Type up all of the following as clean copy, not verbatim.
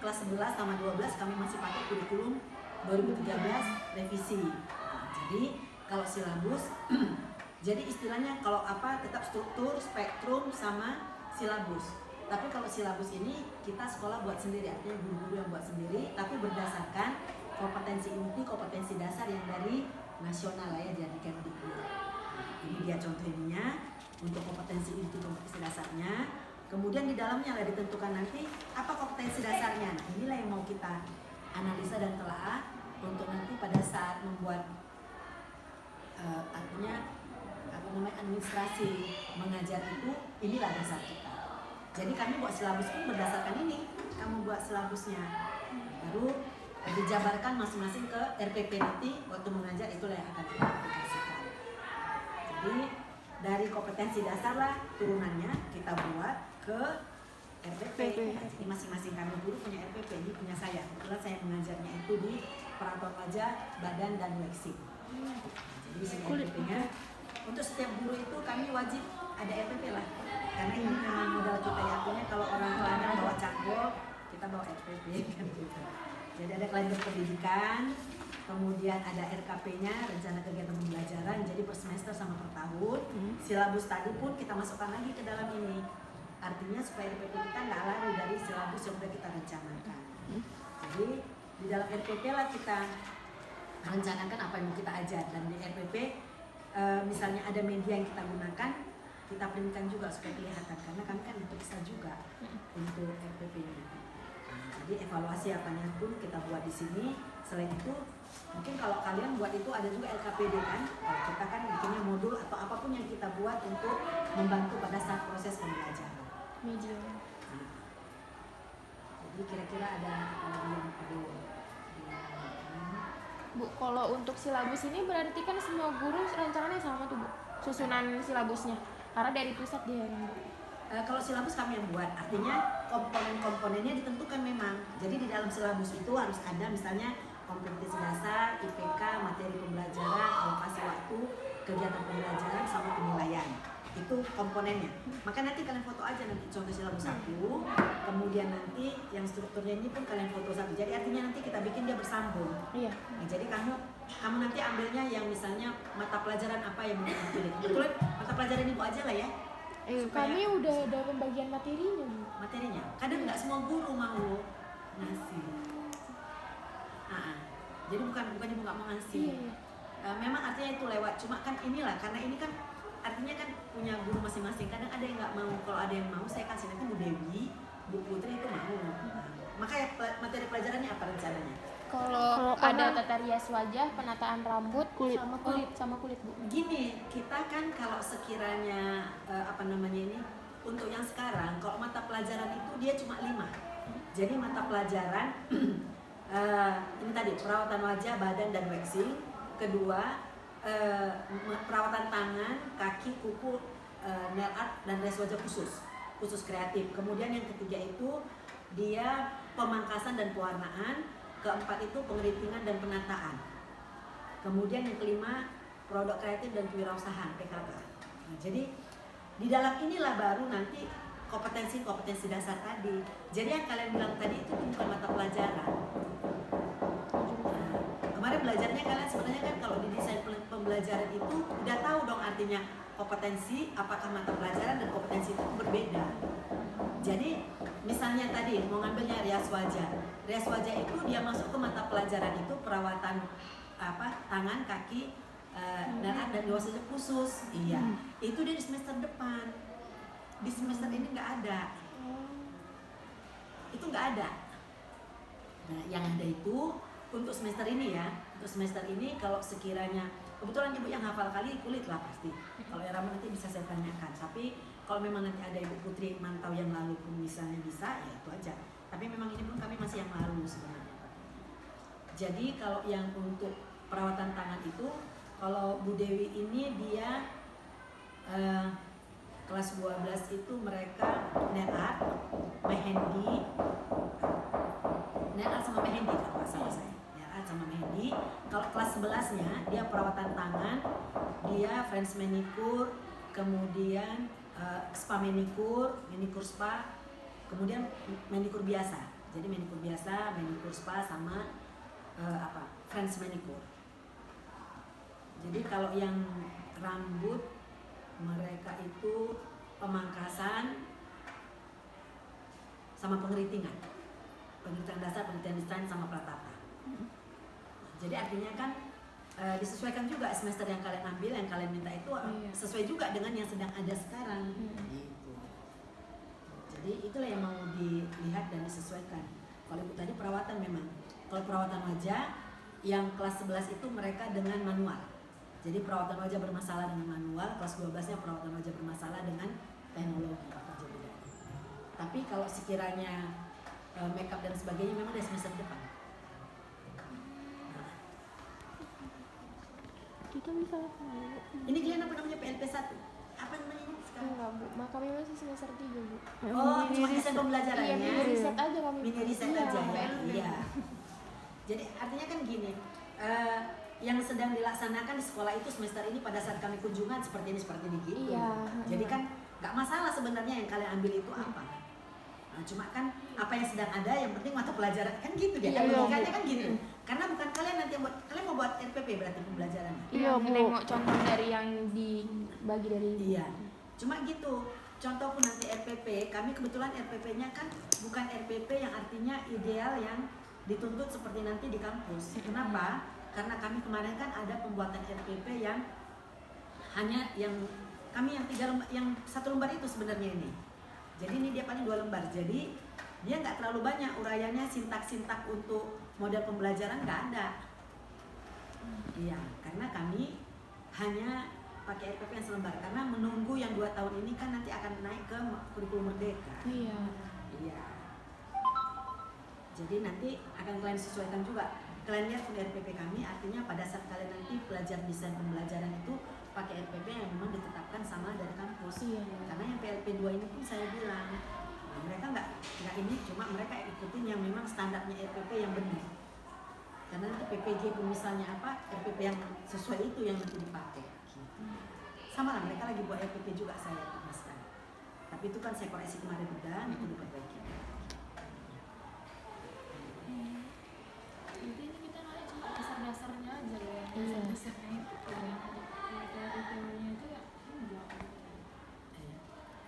kelas 11 sama 12 kami masih pakai kurikulum 2013 revisi. Nah, jadi kalau silabus jadi istilahnya kalau apa tetap struktur, spektrum sama silabus. Tapi kalau silabus ini kita sekolah buat sendiri, artinya guru-guru yang buat sendiri, tapi berdasarkan kompetensi inti, kompetensi dasar yang dari nasional lah ya, jadi Kemdikbud. Ini dia contohnya untuk kompetensi inti, kompetensi dasarnya. Kemudian di dalamnya lah ditentukan nanti apa kompetensi dasarnya. Nah, inilah yang mau kita analisa dan telaah untuk nanti pada saat membuat artinya apa namanya administrasi mengajar itu, inilah dasar kita. Jadi kami buat silabus pun berdasarkan ini, kamu buat silabusnya, baru dijabarkan masing-masing ke RPP nanti waktu mengajar, itulah yang akan kita aplikasikan. Jadi dari kompetensi dasar lah turunannya kita buat ke RPP. Jadi masing-masing kami guru punya RPP, ini punya saya. Kebetulan saya mengajarnya itu di Peraturan Wajah, Badan dan Waxing. Jadi di sini RPP-nya. Untuk setiap guru itu kami wajib ada RPP lah, karena ini memang modal kita ya, artinya kalau orang teladan bawa cangkul, kita bawa RPP kan gitu. Jadi ada kalender pendidikan, kemudian ada RKP-nya, rencana kegiatan pembelajaran, jadi per semester sama per tahun. Silabus tadi pun kita masukkan lagi ke dalam ini, artinya supaya RPP kita nggak lari dari silabus yang sudah kita rencanakan. Jadi di dalam RPP lah kita rencanakan apa yang mau kita ajar, dan di RPP misalnya ada media yang kita gunakan, kita printkan juga supaya kelihatan, karena kami kan diperiksa juga untuk RPP-nya. Jadi evaluasi apanya pun kita buat di sini. Selain itu, mungkin kalau kalian buat itu ada juga LKPD kan. Kalau kita kan bikinnya modul atau apapun yang kita buat untuk membantu pada saat proses pembelajaran. Media. Jadi kira-kira ada apa lagi yang perlu Bu, kalau untuk silabus ini berarti kan semua guru rencananya sama tuh Bu, susunan silabusnya, karena dari pusat dia yang Bu. Kalau silabus kami yang buat, artinya komponen-komponennya ditentukan memang. Jadi di dalam silabus itu harus ada misalnya kompetensi dasar, IPK, materi pembelajaran, alokasi waktu, kegiatan pembelajaran, sama penilaian. Itu komponennya. Maka nanti kalian foto aja nanti contoh silabus 1, kemudian nanti yang strukturnya ini pun kalian foto 1. Jadi artinya nanti kita bikin dia bersambung. Iya. Nah, jadi kamu nanti ambilnya yang misalnya mata pelajaran apa yang mau dipilih. Kebetulan mata pelajaran ibu aja lah ya. Kami udah ada pembagian materinya Bu. Materinya. Kadang nggak semua guru mau ngasih. Jadi bukan ibu nggak mau ngasih. Iya. Memang artinya itu lewat. Cuma kan inilah, karena ini kan artinya kan punya guru masing-masing. Kadang ada yang nggak mau. Kalau ada yang mau saya kasih, nanti Bu Dewi, Bu Putri itu mau. Makanya materi pelajarannya apa rencananya? Kalau ada tata rias wajah, penataan rambut, kulit. sama kulit Bu. Gini, kita kan kalau sekiranya untuk yang sekarang, kalau mata pelajaran itu dia cuma 5. Jadi mata pelajaran ini tadi perawatan wajah, badan dan waxing. Kedua perawatan tangan, kaki, kuku, nail art dan res wajah khusus kreatif. Kemudian yang ketiga itu dia pemangkasan dan pewarnaan. Keempat itu pengeritingan dan penataan. Kemudian yang kelima produk kreatif dan kewirausahaan PKK. Nah, jadi di dalam inilah baru nanti kompetensi dasar tadi. Jadi yang kalian bilang tadi itu bukan mata pelajaran. Nah, kemarin belajarnya kalian sebenarnya kan kalau di desain pembelajaran itu udah tahu dong artinya kompetensi, apakah mata pelajaran dan kompetensi itu berbeda. Jadi misalnya tadi mau ngambilnya rias wajah. Rias wajah itu dia masuk ke mata pelajaran itu perawatan tangan, kaki, dan wajah khusus. Iya. Itu dia di semester depan. Di semester ini nggak ada. Itu nggak ada. Nah, yang ada itu untuk semester ini ya. Untuk semester ini kalau sekiranya kebetulan ibu yang hafal kali kulit lah pasti. Kalau yang Rama nanti bisa saya tanyakan. Tapi kalau memang nanti ada Ibu Putri mantau yang lalu pun misalnya bisa, ya itu aja. Tapi memang ini pun kami masih yang lalu sebenarnya. Jadi kalau yang untuk perawatan tangan itu, kalau Bu Dewi ini dia kelas 12 itu mereka nail art, mehendi, nail art sama mehendi kalau nggak salah saya. Nail art sama mehendi. Kalau kelas 11-nya dia perawatan tangan, dia French manicure, kemudian spa manicure spa, kemudian manicure biasa. Jadi manicure biasa, manicure spa sama French manicure. Jadi kalau yang rambut mereka itu pemangkasan sama pengeritingan dasar, pengertian desain sama pratata. Jadi artinya kan disesuaikan juga semester yang kalian ambil, yang kalian minta itu sesuai juga dengan yang sedang ada sekarang. Gitu. Jadi itulah yang mau dilihat dan disesuaikan. Kalau ibu tadi perawatan memang, kalau perawatan wajah yang kelas 11 itu mereka dengan manual. Jadi perawatan wajah bermasalah dengan manual, kelas 12-nya perawatan wajah bermasalah dengan teknologi. Tapi kalau sekiranya makeup dan sebagainya memang dari semester depan. Nah. Kita bisa Ini kalian apa namanya PLP 1? Apa namanya ini sekarang? enggak bu, kami masih semester 3 bu. Oh, cuma desain pembelajarannya. Iya, mini riset aja kami. Mini riset Iya, aja ya. PLP. Iya. Jadi artinya kan gini, yang sedang dilaksanakan di sekolah itu semester ini pada saat kami kunjungan seperti ini gitu. Iya. Jadi kan nggak masalah sebenarnya yang kalian ambil itu apa. Nah, cuma kan apa yang sedang ada, yang penting mata pelajaran kan gitu dia. Kan Iya, logikanya kan gitu. Karena bukan kalian nanti yang buat, kalian mau buat RPP berarti pembelajaran. Iya bu. Nengok contoh dari yang dibagi dari. Iya. Cuma gitu. Contoh pun nanti RPP, kami kebetulan RPP-nya kan bukan RPP yang artinya ideal yang dituntut seperti nanti di kampus. Kenapa? Karena kami kemarin kan ada pembuatan RPP yang hanya yang kami yang 3 lembar, yang 1 lembar itu sebenarnya ini. Jadi ini dia paling 2 lembar. Jadi dia nggak terlalu banyak uraiannya, sintak-sintak untuk model pembelajaran nggak ada. Iya, karena kami hanya pakai RPP yang selembar karena menunggu yang 2 tahun ini kan nanti akan naik ke kurikulum merdeka. Iya. Iya. Jadi nanti akan kalian sesuaikan juga. Kalian lihat pun RPP kami, artinya pada saat kalian nanti belajar desain pembelajaran itu pakai RPP yang memang ditetapkan sama dari kampus. Iya. Karena yang PLP 2 ini pun saya bilang, mereka nggak ini, cuma mereka ikutin yang memang standarnya RPP yang benar. Karena nanti PPJ pun misalnya apa, RPP yang sesuai itu yang nanti dipakai. Gitu. Sama lah, mereka lagi buat RPP juga saya tugaskan. Tapi itu kan saya koreksi kemarin udah, itu diperbaiki. Jadi ini kita nanya cuma dasar-dasarnya aja ya. Iya. Dasar-dasarnya itu RPP-nya itu ya enggak.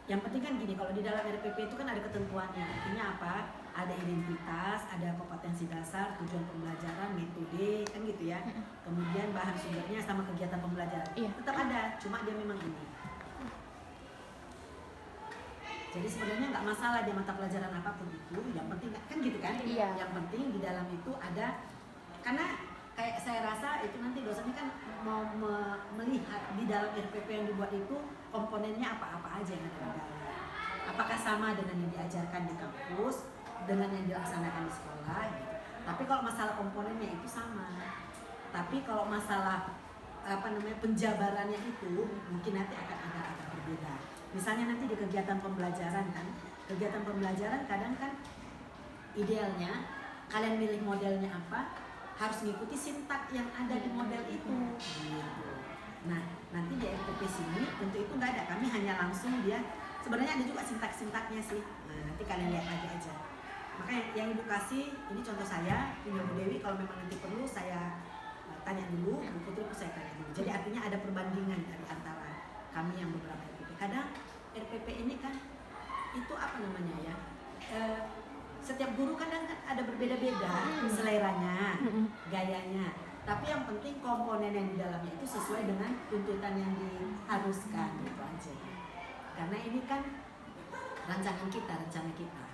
Yang penting kan gini, kalau di dalam RPP itu kan ada ketentuannya. Artinya apa? Ada identitas, ada kompetensi dasar, tujuan pembelajaran, metode, kan gitu ya. Kemudian bahan sumbernya sama kegiatan pembelajaran. Iya. Tetap ada, cuma dia memang ini. Jadi sebenarnya nggak masalah dia mata pelajaran apapun itu, yang penting kan gitu kan? Iya. Yang penting di dalam itu ada, karena kayak saya rasa itu nanti dosennya kan mau melihat di dalam RPP yang dibuat itu komponennya apa-apa aja yang ada di dalam. Apakah sama dengan yang diajarkan di kampus, dengan yang dilaksanakan di sekolah gitu. Tapi kalau masalah komponennya itu sama. Tapi kalau masalah penjabarannya itu mungkin nanti akan agak berbeda. Misalnya nanti di kegiatan pembelajaran kan, kegiatan pembelajaran kadang kan idealnya kalian milih modelnya apa, harus mengikuti sintak yang ada di model itu. Gitu. Nah, nanti di RPP sini tentu itu nggak ada, kami hanya langsung dia, sebenarnya ada juga sintak-sintaknya sih. Nah, nanti kalian lihat aja. Makanya yang ibu kasih, ini contoh saya, ini Bu Dewi, kalau memang nanti perlu saya tanya dulu, Bu Putri saya tanya dulu. Jadi artinya ada perbandingan dari antara kami yang beberapa RPP. Kadang RPP ini kan itu apa namanya ya? Setiap guru kadang kan ada berbeda-beda seleranya, gayanya. Tapi yang penting komponen yang di dalamnya itu sesuai dengan tuntutan yang diharuskan gitu aja. Karena ini kan rencana kita.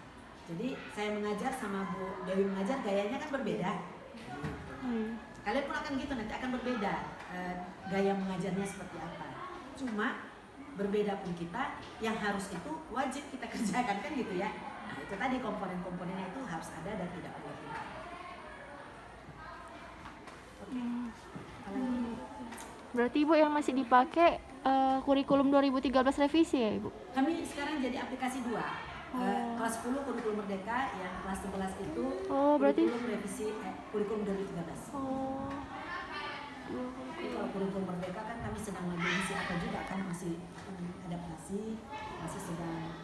Jadi saya mengajar sama Bu Dewi mengajar gayanya kan berbeda. Kalian pun akan gitu, nanti akan berbeda gaya mengajarnya seperti apa. Cuma berbeda pun kita, yang harus itu wajib kita kerjakan kan gitu ya. Nah itu tadi komponen-komponennya itu harus ada dan tidak boleh hilang. Berarti ibu yang masih dipakai kurikulum 2013 revisi ya ibu? Kami sekarang jadi aplikasi 2. Kelas 10 kurikulum merdeka, yang kelas 11 itu berarti kurikulum revisi kurikulum 2013. Kalau kurikulum merdeka kan kami sedang lagi isi apa juga kan, masih adaptasi, masih sedang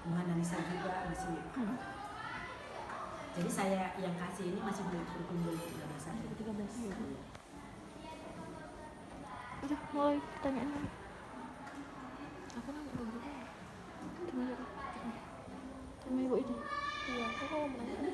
menganalisa juga, masih Jadi saya yang kasih ini masih belum berkumpul 13 hari. 13. Udah mulai pertanyaan lagi. Aku nanya ke guru. Sama ibu itu. Iya, aku kalau mau nanya